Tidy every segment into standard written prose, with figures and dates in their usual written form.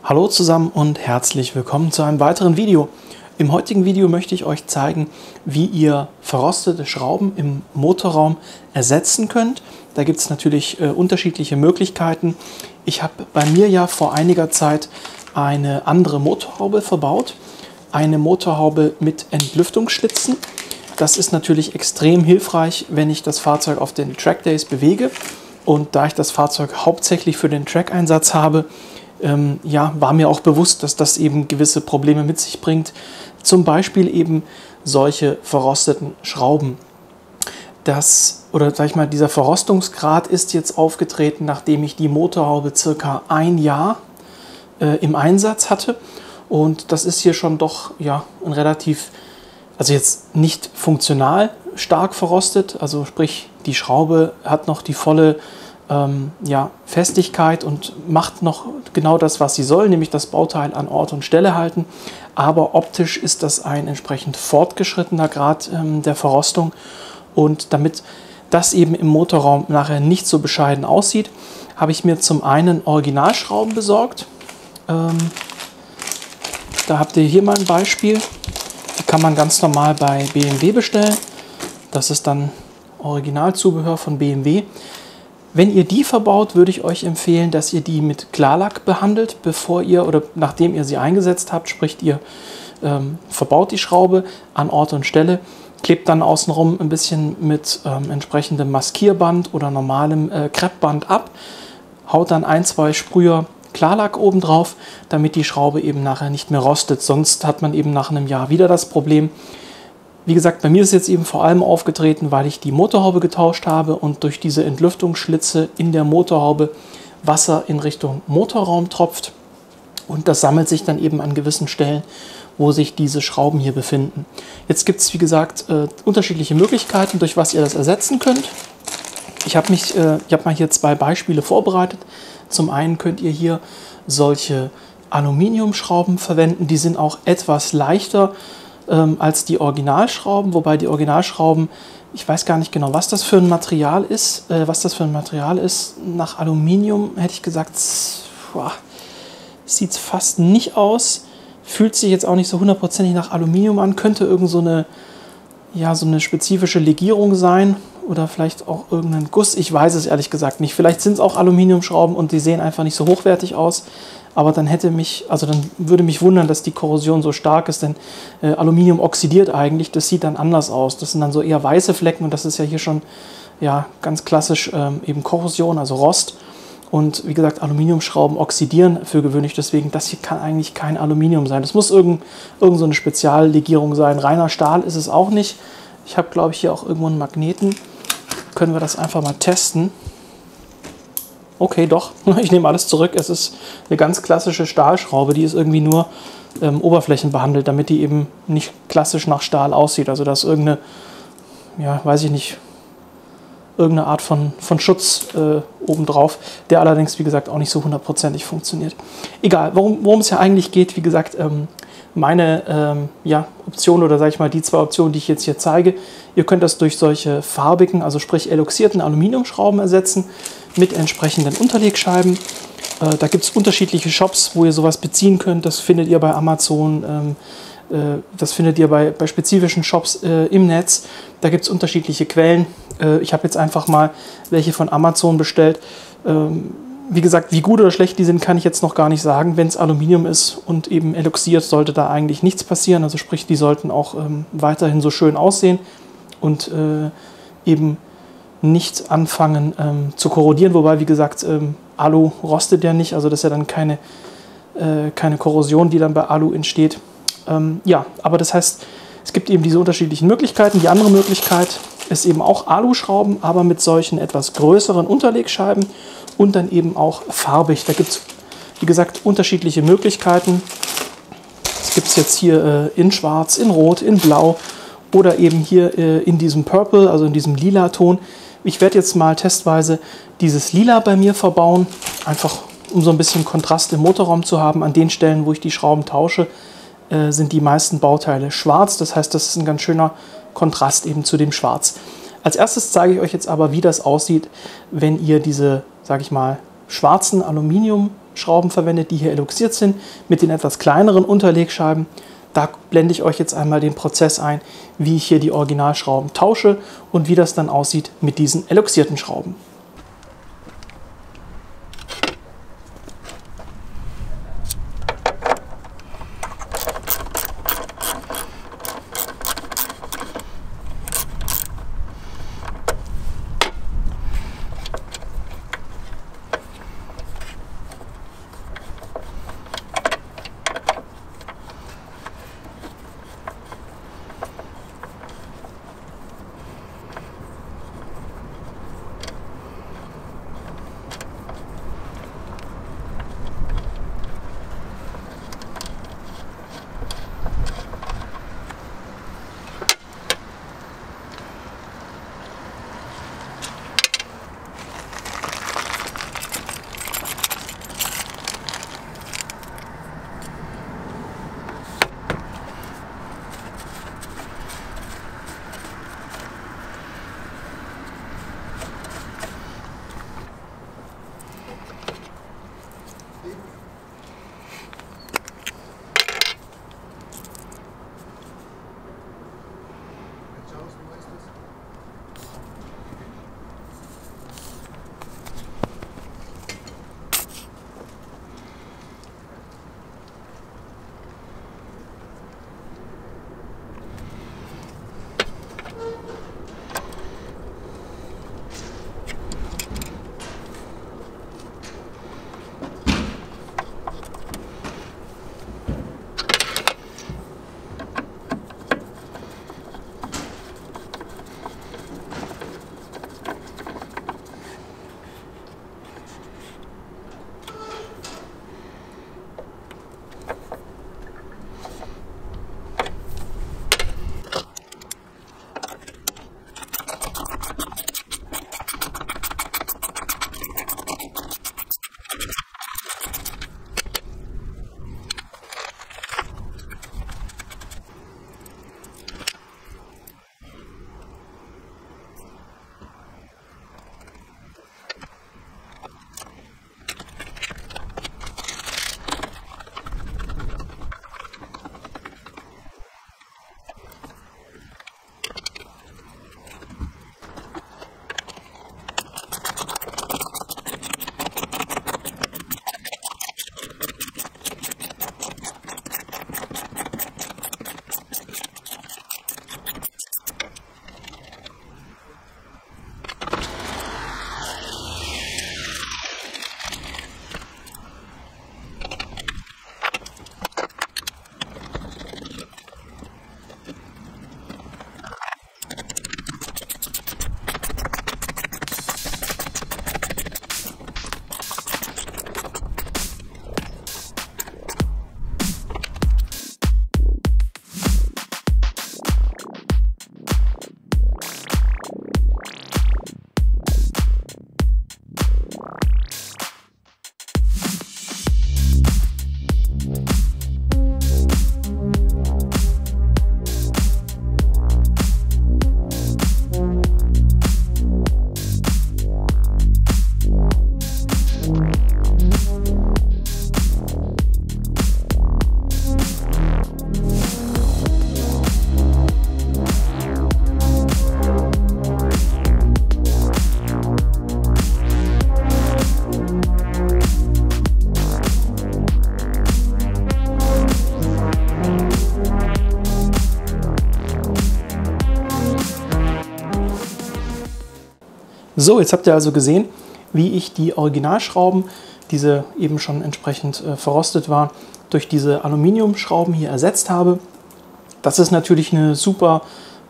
Hallo zusammen und herzlich willkommen zu einem weiteren Video. Im heutigen Video möchte ich euch zeigen, wie ihr verrostete Schrauben im Motorraum ersetzen könnt. Da gibt es natürlich unterschiedliche Möglichkeiten. Ich habe bei mir ja vor einiger Zeit eine andere Motorhaube verbaut. Eine Motorhaube mit Entlüftungsschlitzen. Das ist natürlich extrem hilfreich, wenn ich das Fahrzeug auf den Trackdays bewege. Und da ich das Fahrzeug hauptsächlich für den Track-Einsatz habe, war mir auch bewusst, dass das eben gewisse Probleme mit sich bringt. Zum Beispiel eben solche verrosteten Schrauben. Dieser Verrostungsgrad ist jetzt aufgetreten, nachdem ich die Motorhaube circa ein Jahr im Einsatz hatte. Und das ist hier schon doch ein relativ, also jetzt nicht funktional stark verrostet. Also sprich, die Schraube hat noch die volle Festigkeit und macht noch genau das, was sie soll, nämlich das Bauteil an Ort und Stelle halten. Aber optisch ist das ein entsprechend fortgeschrittener Grad der Verrostung. Und damit das eben im Motorraum nachher nicht so bescheiden aussieht, habe ich mir zum einen Originalschrauben besorgt. Da habt ihr hier mal ein Beispiel. Die kann man ganz normal bei BMW bestellen. Das ist dann Originalzubehör von BMW. Wenn ihr die verbaut, würde ich euch empfehlen, dass ihr die mit Klarlack behandelt, bevor ihr oder nachdem ihr sie eingesetzt habt. Sprich, ihr verbaut die Schraube an Ort und Stelle, klebt dann außenrum ein bisschen mit entsprechendem Maskierband oder normalem Kreppband ab, haut dann ein, zwei Sprüher Klarlack oben drauf, damit die Schraube eben nachher nicht mehr rostet. Sonst hat man eben nach einem Jahr wieder das Problem. Wie gesagt, bei mir ist es jetzt eben vor allem aufgetreten, weil ich die Motorhaube getauscht habe und durch diese Entlüftungsschlitze in der Motorhaube Wasser in Richtung Motorraum tropft. Und das sammelt sich dann eben an gewissen Stellen, wo sich diese Schrauben hier befinden. Jetzt gibt es, wie gesagt, unterschiedliche Möglichkeiten, durch was ihr das ersetzen könnt. Ich habe mal hier zwei Beispiele vorbereitet. Zum einen könnt ihr hier solche Aluminiumschrauben verwenden. Die sind auch etwas leichter als die Originalschrauben, wobei die Originalschrauben, ich weiß gar nicht genau, was das für ein Material ist. Nach Aluminium hätte ich gesagt, sieht es fast nicht aus. Fühlt sich jetzt auch nicht so hundertprozentig nach Aluminium an. Könnte irgend so eine spezifische Legierung sein oder vielleicht auch irgendein Guss. Ich weiß es ehrlich gesagt nicht. Vielleicht sind es auch Aluminiumschrauben und die sehen einfach nicht so hochwertig aus. Aber dann würde mich wundern, dass die Korrosion so stark ist, denn Aluminium oxidiert eigentlich, das sieht dann anders aus. Das sind dann so eher weiße Flecken und das ist ja hier schon ganz klassisch eben Korrosion, also Rost. Und wie gesagt, Aluminiumschrauben oxidieren für gewöhnlich, deswegen das hier kann eigentlich kein Aluminium sein. Das muss irgend so eine Speziallegierung sein. Reiner Stahl ist es auch nicht. Ich habe, glaube ich, hier auch irgendwo einen Magneten. Können wir das einfach mal testen. Okay, doch, ich nehme alles zurück. Es ist eine ganz klassische Stahlschraube, die ist irgendwie nur oberflächenbehandelt, damit die eben nicht klassisch nach Stahl aussieht. Also da ist irgendeine Art von Schutz obendrauf, der allerdings, wie gesagt, auch nicht so hundertprozentig funktioniert. Egal, worum es ja eigentlich geht, wie gesagt, meine Option oder sage ich mal die zwei Optionen, die ich jetzt hier zeige, ihr könnt das durch solche farbigen, also sprich eloxierten Aluminiumschrauben ersetzen mit entsprechenden Unterlegscheiben. Da gibt es unterschiedliche Shops, wo ihr sowas beziehen könnt. Das findet ihr bei Amazon, das findet ihr bei spezifischen Shops im Netz. Da gibt es unterschiedliche Quellen. Ich habe jetzt einfach mal welche von Amazon bestellt. Wie gesagt, wie gut oder schlecht die sind, kann ich jetzt noch gar nicht sagen. Wenn es Aluminium ist und eben eloxiert, sollte da eigentlich nichts passieren. Also sprich, die sollten auch weiterhin so schön aussehen und eben nicht anfangen zu korrodieren. Wobei, wie gesagt, Alu rostet ja nicht. Also das ist ja dann keine Korrosion, die dann bei Alu entsteht. Aber das heißt, es gibt eben diese unterschiedlichen Möglichkeiten. Die andere Möglichkeit ist eben auch Aluschrauben, aber mit solchen etwas größeren Unterlegscheiben und dann eben auch farbig. Da gibt es, wie gesagt, unterschiedliche Möglichkeiten. Das gibt es jetzt hier in Schwarz, in Rot, in Blau oder eben hier in diesem Purple, also in diesem lila Ton. Ich werde jetzt mal testweise dieses Lila bei mir verbauen, einfach um so ein bisschen Kontrast im Motorraum zu haben. An den Stellen, wo ich die Schrauben tausche, sind die meisten Bauteile schwarz. Das heißt, das ist ein ganz schöner Kontrast eben zu dem Schwarz. Als erstes zeige ich euch jetzt aber, wie das aussieht, wenn ihr diese, sage ich mal, schwarzen Aluminiumschrauben verwendet, die hier eloxiert sind, mit den etwas kleineren Unterlegscheiben. Da blende ich euch jetzt einmal den Prozess ein, wie ich hier die Originalschrauben tausche und wie das dann aussieht mit diesen eloxierten Schrauben. So, jetzt habt ihr also gesehen, wie ich die Originalschrauben, diese eben schon entsprechend verrostet waren, durch diese Aluminiumschrauben hier ersetzt habe. Das ist natürlich eine super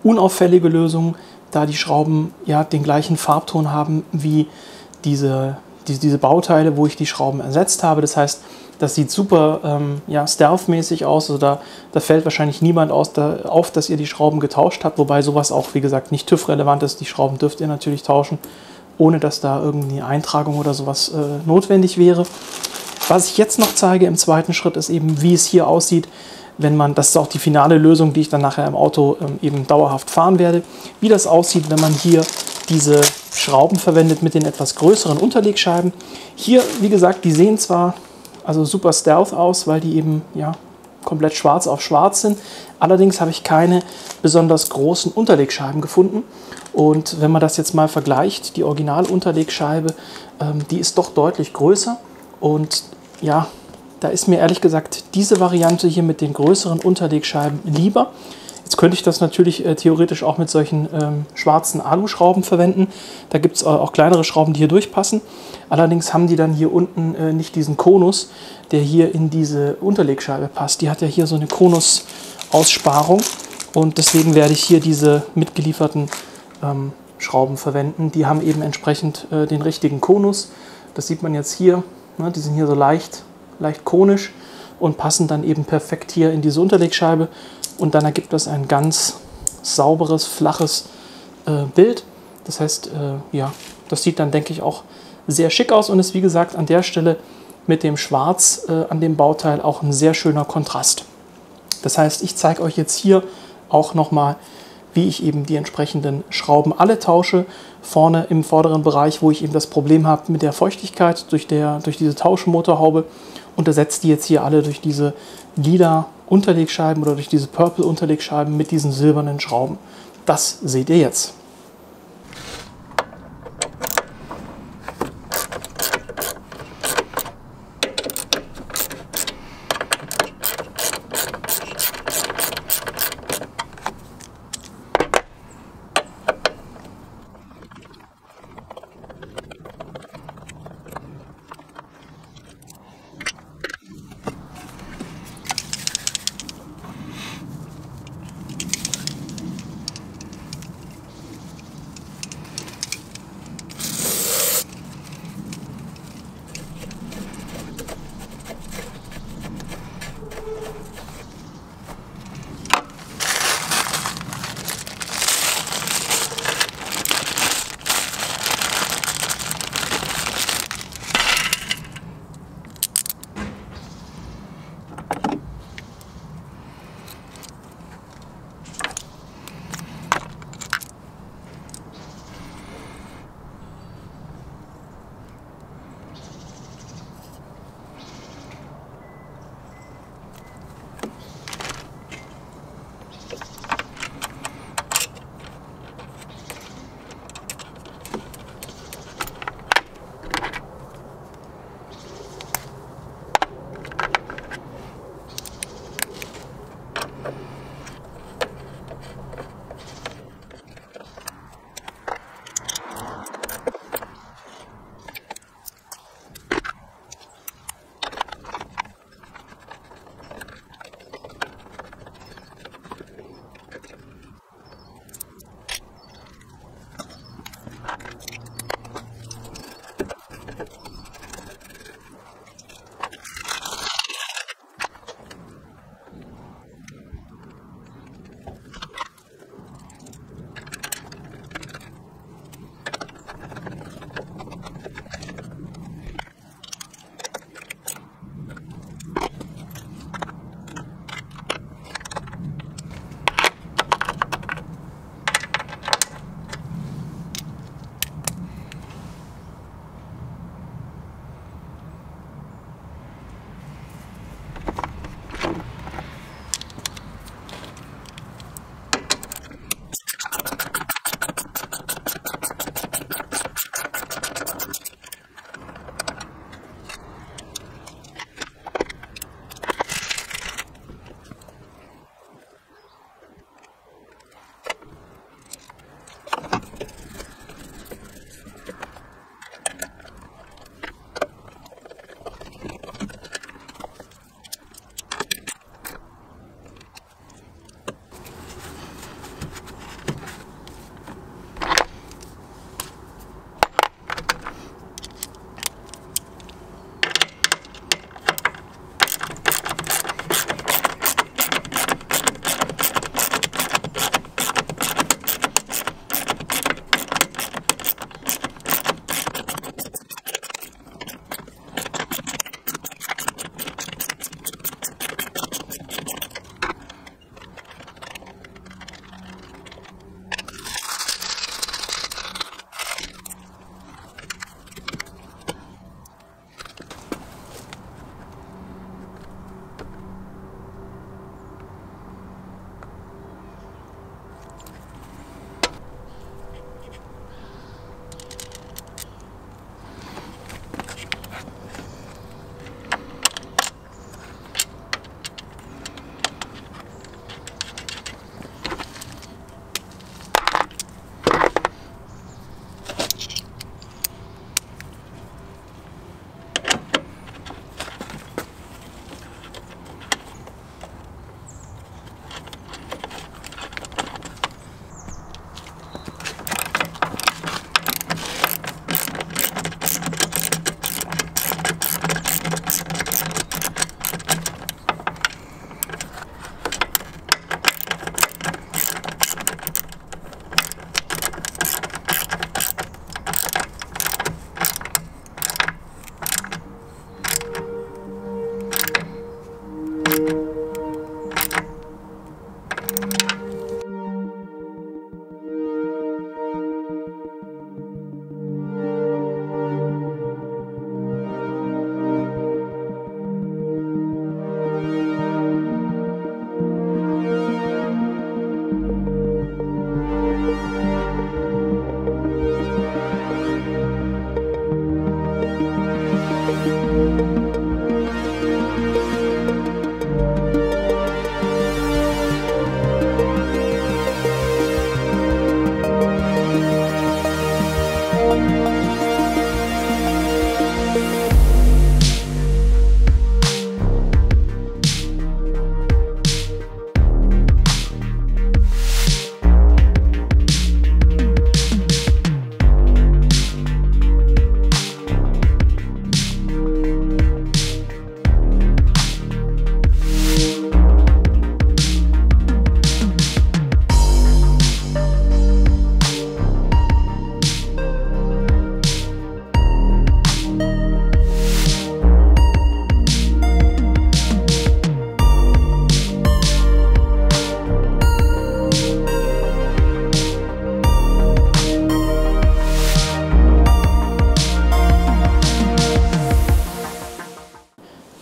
unauffällige Lösung, da die Schrauben ja den gleichen Farbton haben wie diese Bauteile, wo ich die Schrauben ersetzt habe. Das heißt, das sieht super ja, stealth-mäßig aus. Also da fällt wahrscheinlich niemand auf, dass ihr die Schrauben getauscht habt. Wobei sowas auch, wie gesagt, nicht TÜV-relevant ist. Die Schrauben dürft ihr natürlich tauschen, ohne dass da irgendwie eine Eintragung oder sowas notwendig wäre. Was ich jetzt noch zeige im zweiten Schritt ist eben, wie es hier aussieht, wenn man, das ist auch die finale Lösung, die ich dann nachher im Auto eben dauerhaft fahren werde, wie das aussieht, wenn man hier diese Schrauben verwendet mit den etwas größeren Unterlegscheiben. Hier, wie gesagt, die sehen zwar also super stealth aus, weil die eben ja komplett schwarz auf schwarz sind. Allerdings habe ich keine besonders großen Unterlegscheiben gefunden. Und wenn man das jetzt mal vergleicht, die Original-Unterlegscheibe, die ist doch deutlich größer. Und ja, da ist mir ehrlich gesagt diese Variante hier mit den größeren Unterlegscheiben lieber. Jetzt könnte ich das natürlich theoretisch auch mit solchen schwarzen Aluschrauben verwenden. Da gibt es auch kleinere Schrauben, die hier durchpassen. Allerdings haben die dann hier unten nicht diesen Konus, der hier in diese Unterlegscheibe passt. Die hat ja hier so eine Konusaussparung und deswegen werde ich hier diese mitgelieferten Schrauben verwenden. Die haben eben entsprechend den richtigen Konus. Das sieht man jetzt hier. Ne, die sind hier so leicht konisch und passen dann eben perfekt hier in diese Unterlegscheibe. Und dann ergibt das ein ganz sauberes, flaches Bild. Das heißt, ja, das sieht dann, denke ich, auch sehr schick aus und ist, wie gesagt, an der Stelle mit dem Schwarz an dem Bauteil auch ein sehr schöner Kontrast. Das heißt, ich zeige euch jetzt hier auch nochmal, wie ich eben die entsprechenden Schrauben alle tausche. Vorne im vorderen Bereich, wo ich eben das Problem habe mit der Feuchtigkeit durch diese Tauschmotorhaube, und ersetze die jetzt hier alle durch diese lila Unterlegscheiben oder durch diese Purple Unterlegscheiben mit diesen silbernen Schrauben. Das seht ihr jetzt.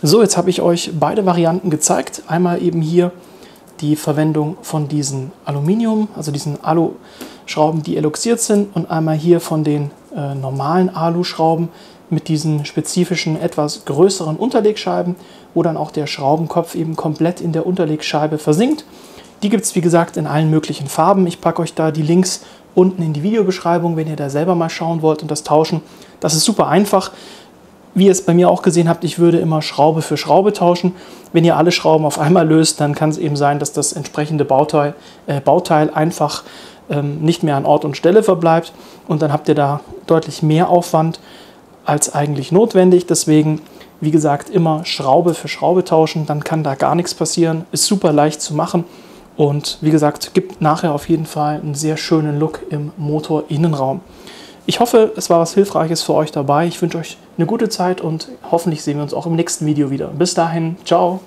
So, jetzt habe ich euch beide Varianten gezeigt. Einmal eben hier die Verwendung von diesen Aluminium, also diesen Aluschrauben, die eloxiert sind, und einmal hier von den normalen Aluschrauben mit diesen spezifischen, etwas größeren Unterlegscheiben, wo dann auch der Schraubenkopf eben komplett in der Unterlegscheibe versinkt. Die gibt es, wie gesagt, in allen möglichen Farben. Ich packe euch da die Links unten in die Videobeschreibung, wenn ihr da selber mal schauen wollt und das tauschen. Das ist super einfach. Wie ihr es bei mir auch gesehen habt, ich würde immer Schraube für Schraube tauschen. Wenn ihr alle Schrauben auf einmal löst, dann kann es eben sein, dass das entsprechende Bauteil einfach nicht mehr an Ort und Stelle verbleibt. Und dann habt ihr da deutlich mehr Aufwand als eigentlich notwendig. Deswegen, wie gesagt, immer Schraube für Schraube tauschen, dann kann da gar nichts passieren. Ist super leicht zu machen und wie gesagt, gibt nachher auf jeden Fall einen sehr schönen Look im Motorinnenraum. Ich hoffe, es war was Hilfreiches für euch dabei. Ich wünsche euch eine gute Zeit und hoffentlich sehen wir uns auch im nächsten Video wieder. Bis dahin, ciao!